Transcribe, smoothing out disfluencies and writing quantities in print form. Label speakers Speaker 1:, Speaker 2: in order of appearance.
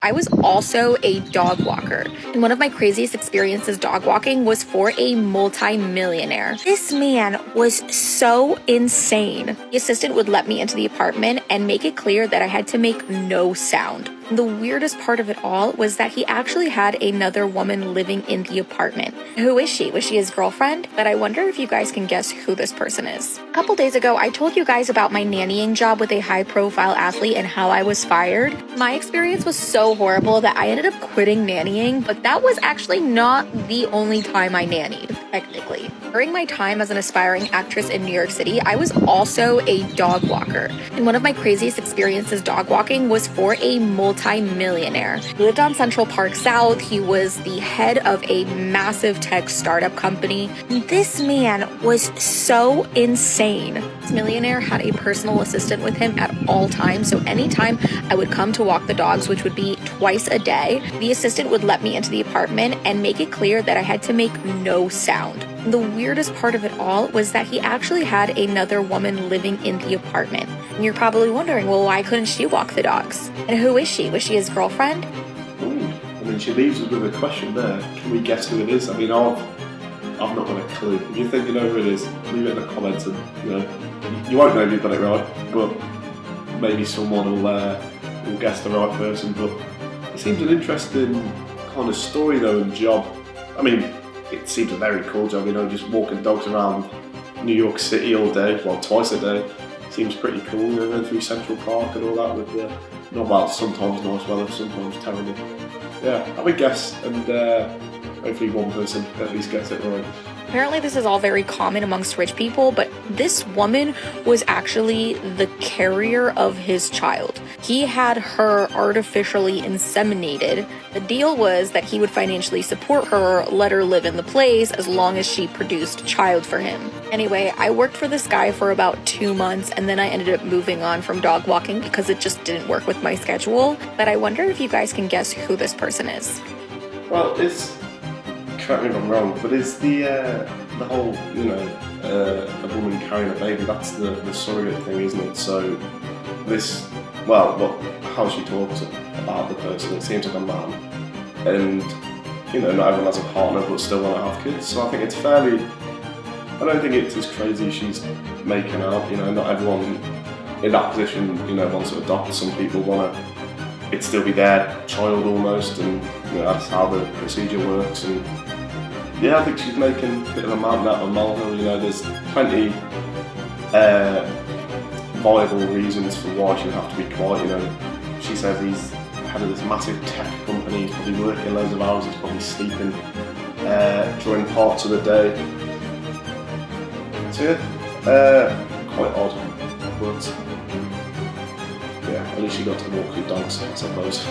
Speaker 1: I was also a dog walker, and one of my craziest experiences dog walking was for a multi-millionaire. This man was so insane. The assistant would let me into the apartment and make it clear that I had to make no sound. The weirdest part of it all was that he actually had another woman living in the apartment. Who is she? Was she his girlfriend? But I wonder if you guys can guess who this person is. A couple days ago, I told you guys about my nannying job with a high-profile athlete and how I was fired. My experience was so horrible that I ended up quitting nannying, but that was actually not the only time I nannied, technically. During my time as an aspiring actress in New York City, I was also a dog walker. And one of my craziest experiences dog walking was for a multi-millionaire. He lived on Central Park South. He was the head of a massive tech startup company. This man was so insane. This millionaire had a personal assistant with him at all times, so anytime I would come to walk the dogs, which would be twice a day, the assistant would let me into the apartment and make it clear that I had to make no sound. The weirdest part of it all was that he actually had another woman living in the apartment. And you're probably wondering, well, why couldn't she walk the dogs? And who is she? Was she his girlfriend?
Speaker 2: I mean, she leaves us with a question there. Can we guess who it is? I mean, I've not got a clue. If you think you know who it is, leave it in the comments and, you won't know if you've got it right, but maybe someone will guess the right person. But it seems an interesting kind of story though, and job. I mean, it seems a very cool job, just walking dogs around New York City all day, well, twice a day. Seems pretty cool, going through Central Park and all that with sometimes nice weather, sometimes terrible. Yeah, I would guess, and hopefully one person at least gets it right.
Speaker 1: Apparently this is all very common amongst rich people, but this woman was actually the carrier of his child. He had her artificially inseminated. The deal was that he would financially support her, let her live in the place as long as she produced a child for him. Anyway, I worked for this guy for about 2 months, and then I ended up moving on from dog walking because it just didn't work with my schedule. But I wonder if you guys can guess who this person is.
Speaker 2: Well, correct me if I'm wrong, but is the whole, a woman carrying a baby, that's the surrogate thing, isn't it? So how she talks about the person, it seems like a man, and, not everyone has a partner but still want to have kids, so I think it's I don't think it's as crazy as she's making out, not everyone in that position, wants to adopt. Some people want it still be their child almost, and that's how the procedure works. And yeah, I think she's making a bit of a mountain out of a molehill. There's plenty viable reasons for why she would have to be quiet. She says he's head of this massive tech company, he's probably working loads of hours, he's probably sleeping during parts of the day. So yeah, quite odd, but yeah, at least she got to walk her dogs, I suppose.